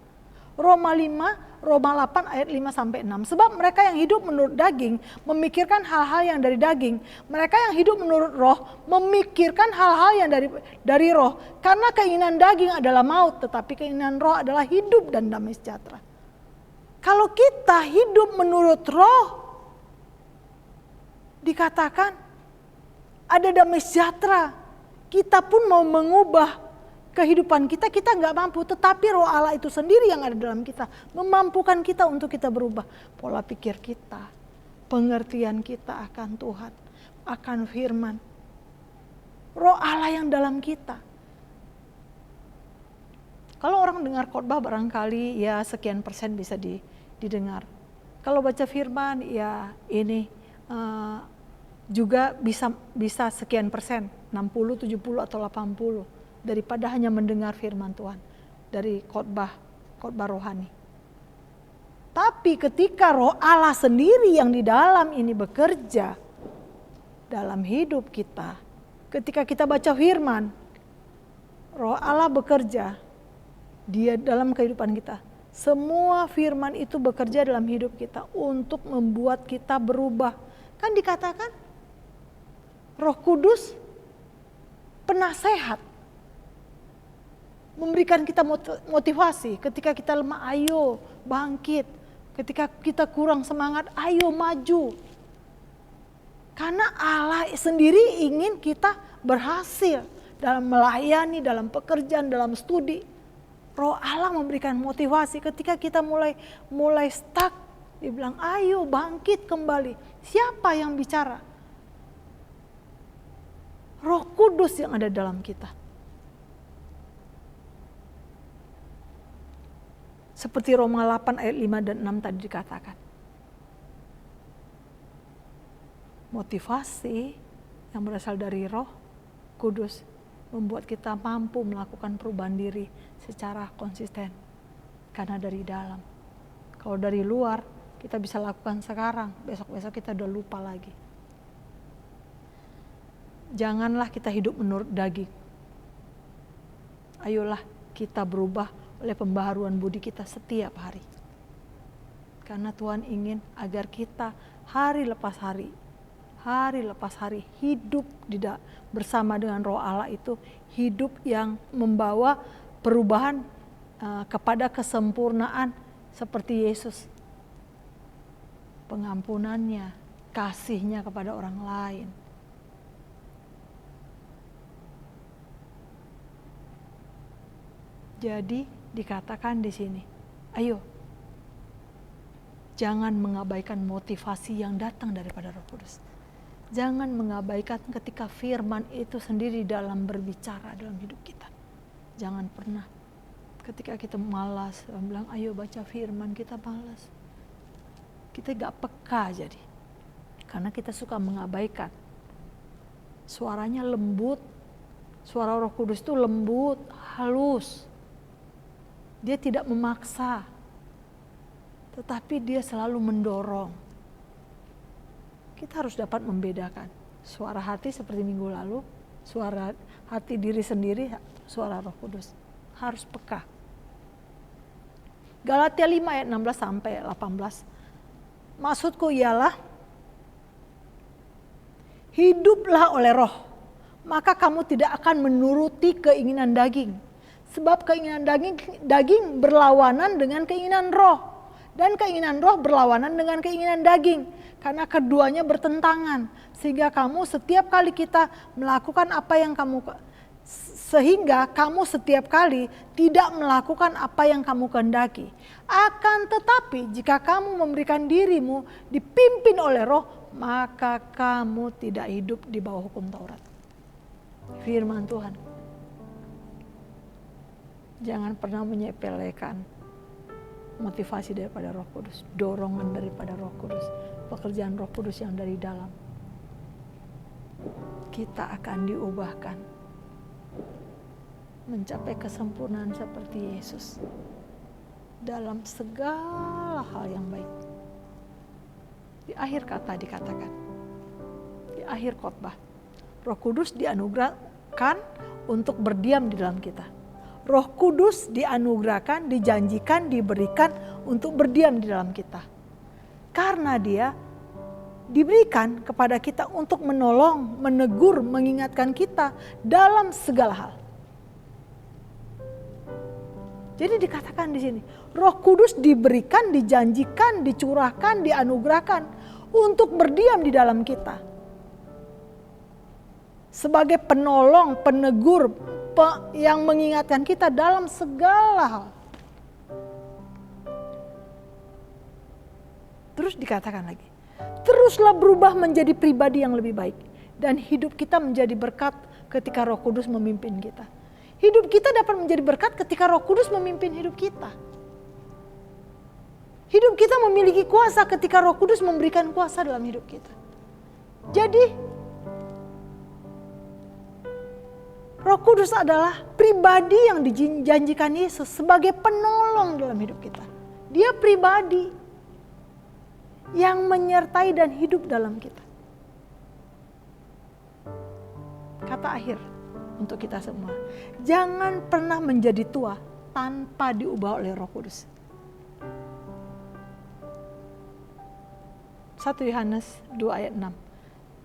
Speaker 2: Roma 8 ayat 5 sampai 6. Sebab mereka yang hidup menurut daging memikirkan hal-hal yang dari daging. Mereka yang hidup menurut roh memikirkan hal-hal yang dari roh. Karena keinginan daging adalah maut, tetapi keinginan roh adalah hidup dan damai sejahtera. Kalau kita hidup menurut roh, dikatakan ada damai sejahtera. Kita pun mau mengubah kehidupan kita, kita nggak mampu. Tetapi roh Allah itu sendiri yang ada dalam kita, memampukan kita untuk kita berubah. Pola pikir kita, pengertian kita akan Tuhan, akan firman. Roh Allah yang dalam kita. Kalau orang dengar khotbah barangkali ya sekian persen bisa didengar. Kalau baca firman ya ini juga bisa sekian persen, 60, 70 atau 80 daripada hanya mendengar firman Tuhan dari khotbah rohani. Tapi ketika roh Allah sendiri yang di dalam ini bekerja dalam hidup kita, ketika kita baca firman, roh Allah bekerja dia dalam kehidupan kita. Semua firman itu bekerja dalam hidup kita untuk membuat kita berubah. Kan dikatakan Roh Kudus penasehat, memberikan kita motivasi ketika kita lemah, ayo bangkit. Ketika kita kurang semangat, ayo maju. Karena Allah sendiri ingin kita berhasil dalam melayani, dalam pekerjaan, dalam studi. Roh Allah memberikan motivasi ketika kita mulai stuck, dia bilang ayo bangkit kembali. Siapa yang bicara? Roh Kudus yang ada dalam kita. Seperti Roma 8 ayat 5 dan 6 tadi dikatakan. Motivasi yang berasal dari Roh Kudus membuat kita mampu melakukan perubahan diri secara konsisten. Karena dari dalam. Kalau dari luar kita bisa lakukan sekarang, besok-besok kita udah lupa lagi. Janganlah kita hidup menurut daging. Ayolah kita berubah oleh pembaharuan budi kita setiap hari. Karena Tuhan ingin agar kita hari lepas hari hidup bersama dengan roh Allah itu hidup yang membawa perubahan kepada kesempurnaan seperti Yesus. Pengampunannya, kasihnya kepada orang lain. Jadi dikatakan di sini, ayo jangan mengabaikan motivasi yang datang daripada Roh Kudus. Jangan mengabaikan ketika firman itu sendiri dalam berbicara dalam hidup kita. Jangan pernah ketika kita malas, orang bilang ayo baca firman, kita malas. Kita gak peka jadi. Karena kita suka mengabaikan. Suaranya lembut, suara Roh Kudus itu lembut, halus. Dia tidak memaksa, tetapi dia selalu mendorong. Kita harus dapat membedakan suara hati seperti minggu lalu, suara hati diri sendiri, suara Roh Kudus. Harus peka. Galatia 5 ayat 16 sampai 18. Maksudku ialah, hiduplah oleh roh, maka kamu tidak akan menuruti keinginan daging. Sebab keinginan daging berlawanan dengan keinginan roh. Dan keinginan roh berlawanan dengan keinginan daging. Karena keduanya bertentangan. Sehingga kamu setiap kali tidak melakukan apa yang kamu kehendaki. Akan tetapi jika kamu memberikan dirimu dipimpin oleh roh, maka kamu tidak hidup di bawah hukum Taurat. Firman Tuhan. Jangan pernah menyepelekan motivasi daripada Roh Kudus, dorongan daripada Roh Kudus, pekerjaan Roh Kudus yang dari dalam. Kita akan diubahkan mencapai kesempurnaan seperti Yesus. dalam segala hal yang baik. Di akhir kata dikatakan, di akhir khotbah, Roh Kudus dianugerahkan untuk berdiam di dalam kita. Roh Kudus dianugerahkan, dijanjikan, diberikan untuk berdiam di dalam kita. Karena dia diberikan kepada kita untuk menolong, menegur, mengingatkan kita dalam segala hal. Jadi dikatakan di sini, Roh Kudus diberikan, dijanjikan, dicurahkan, dianugerahkan untuk berdiam di dalam kita. Sebagai penolong, penegur, yang mengingatkan kita dalam segala hal. Terus dikatakan lagi, teruslah berubah menjadi pribadi yang lebih baik. Dan hidup kita menjadi berkat ketika Roh Kudus memimpin kita. Hidup kita dapat menjadi berkat ketika Roh Kudus memimpin hidup kita. Hidup kita memiliki kuasa ketika Roh Kudus memberikan kuasa dalam hidup kita. Jadi, Roh Kudus adalah pribadi yang dijanjikan Yesus sebagai penolong dalam hidup kita. Dia pribadi yang menyertai dan hidup dalam kita. Kata akhir untuk kita semua, jangan pernah menjadi tua tanpa diubah oleh Roh Kudus. 1 Yohanes 2 ayat 6.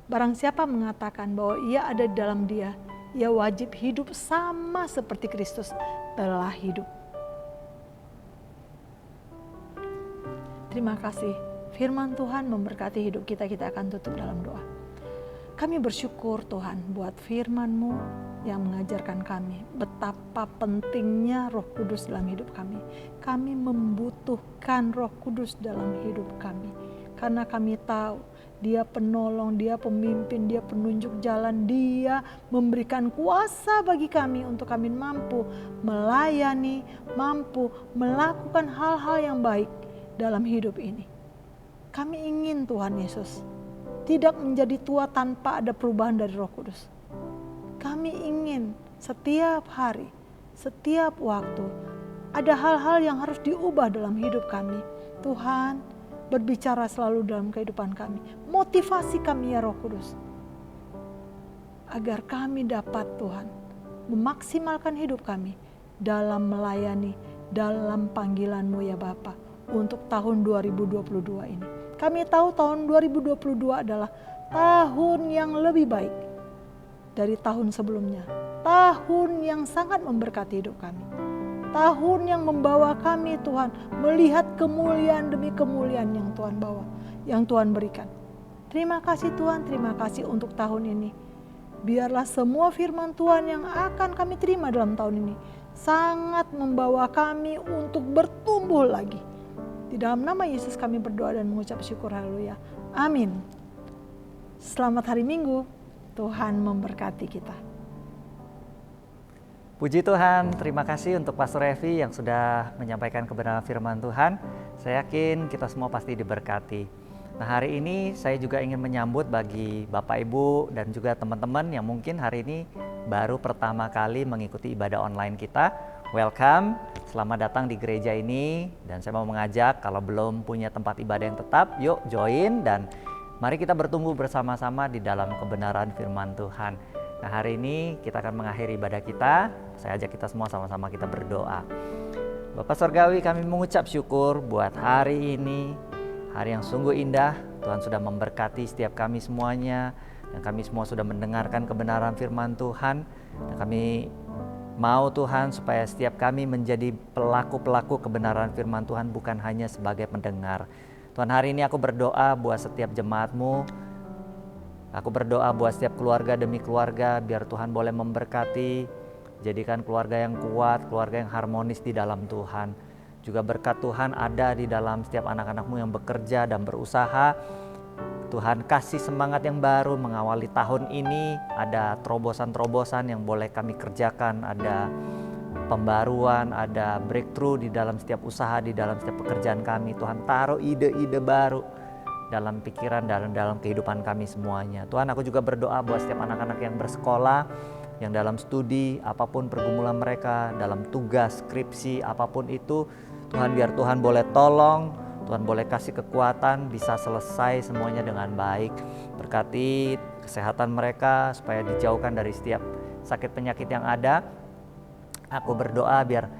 Speaker 2: Barang siapa mengatakan bahwa ia ada di dalam dia, ia wajib hidup sama seperti Kristus telah hidup. Terima kasih. Firman Tuhan memberkati hidup kita. Kita akan tutup dalam doa. Kami bersyukur Tuhan buat firman-Mu yang mengajarkan kami betapa pentingnya Roh Kudus dalam hidup kami. Kami membutuhkan Roh Kudus dalam hidup kami. Karena kami tahu Dia penolong, Dia pemimpin, Dia penunjuk jalan, Dia memberikan kuasa bagi kami untuk kami mampu melayani, mampu melakukan hal-hal yang baik dalam hidup ini. Kami ingin Tuhan Yesus tidak menjadi tua tanpa ada perubahan dari Roh Kudus. Kami ingin setiap hari, setiap waktu ada hal-hal yang harus diubah dalam hidup kami. Tuhan berbicara selalu dalam kehidupan kami. Motivasi kami ya Roh Kudus. Agar kami dapat Tuhan memaksimalkan hidup kami dalam melayani, dalam panggilan-Mu ya Bapa untuk tahun 2022 ini. Kami tahu tahun 2022 adalah tahun yang lebih baik dari tahun sebelumnya. Tahun yang sangat memberkati hidup kami. Tahun yang membawa kami Tuhan melihat kemuliaan demi kemuliaan yang Tuhan bawa, yang Tuhan berikan. Terima kasih Tuhan, terima kasih untuk tahun ini. Biarlah semua firman Tuhan yang akan kami terima dalam tahun ini sangat membawa kami untuk bertumbuh lagi. Di dalam nama Yesus kami berdoa dan mengucap syukur, haleluya. Amin. Selamat hari Minggu, Tuhan memberkati kita.
Speaker 3: Puji Tuhan, terima kasih untuk Pastor Evi yang sudah menyampaikan kebenaran firman Tuhan. Saya yakin kita semua pasti diberkati. Nah, hari ini saya juga ingin menyambut bagi Bapak Ibu dan juga teman-teman yang mungkin hari ini baru pertama kali mengikuti ibadah online kita. Welcome, selamat datang di gereja ini. Dan saya mau mengajak kalau belum punya tempat ibadah yang tetap, yuk join dan mari kita bertumbuh bersama-sama di dalam kebenaran firman Tuhan. Nah, hari ini kita akan mengakhiri ibadah kita. Saya ajak kita semua sama-sama kita berdoa. Bapa Surgawi, kami mengucap syukur buat hari ini, hari yang sungguh indah. Tuhan sudah memberkati setiap kami semuanya, dan kami semua sudah mendengarkan kebenaran firman Tuhan. Dan kami mau Tuhan supaya setiap kami menjadi pelaku-pelaku kebenaran firman Tuhan, bukan hanya sebagai pendengar. Tuhan, hari ini aku berdoa buat setiap jemaat-Mu. Aku berdoa buat setiap keluarga demi keluarga, biar Tuhan boleh memberkati, jadikan keluarga yang kuat, keluarga yang harmonis di dalam Tuhan. Juga berkat Tuhan ada di dalam setiap anak-anak-Mu yang bekerja dan berusaha. Tuhan kasih semangat yang baru mengawali tahun ini. Ada terobosan-terobosan yang boleh kami kerjakan, ada pembaruan, ada breakthrough di dalam setiap usaha, di dalam setiap pekerjaan kami. Tuhan taruh ide-ide baru dalam pikiran dan dalam kehidupan kami semuanya. Tuhan, aku juga berdoa buat setiap anak-anak yang bersekolah, yang dalam studi, apapun pergumulan mereka, dalam tugas, skripsi, apapun itu. Tuhan biar Tuhan boleh tolong, Tuhan boleh kasih kekuatan bisa selesai semuanya dengan baik. Berkati kesehatan mereka supaya dijauhkan dari setiap sakit penyakit yang ada. Aku berdoa biar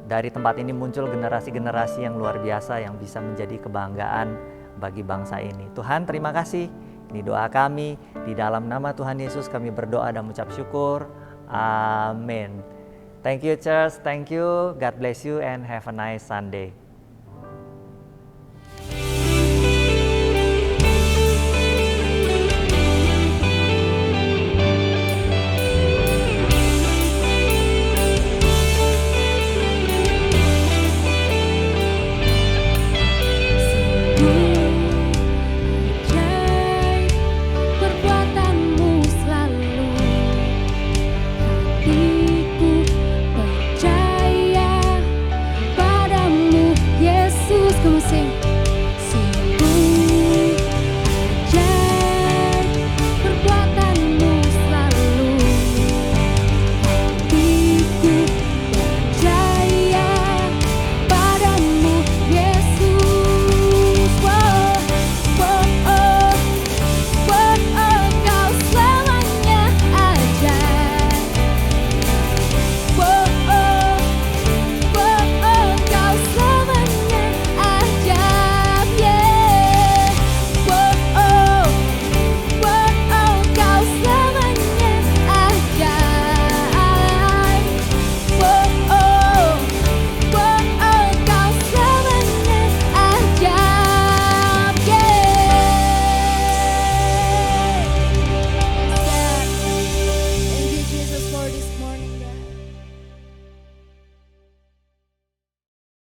Speaker 3: dari tempat ini muncul generasi-generasi yang luar biasa yang bisa menjadi kebanggaan bagi bangsa ini. Tuhan, terima kasih. Ini doa kami, di dalam nama Tuhan Yesus kami berdoa dan mengucap syukur. Amin. Thank you church, thank you. God bless you and have a nice Sunday.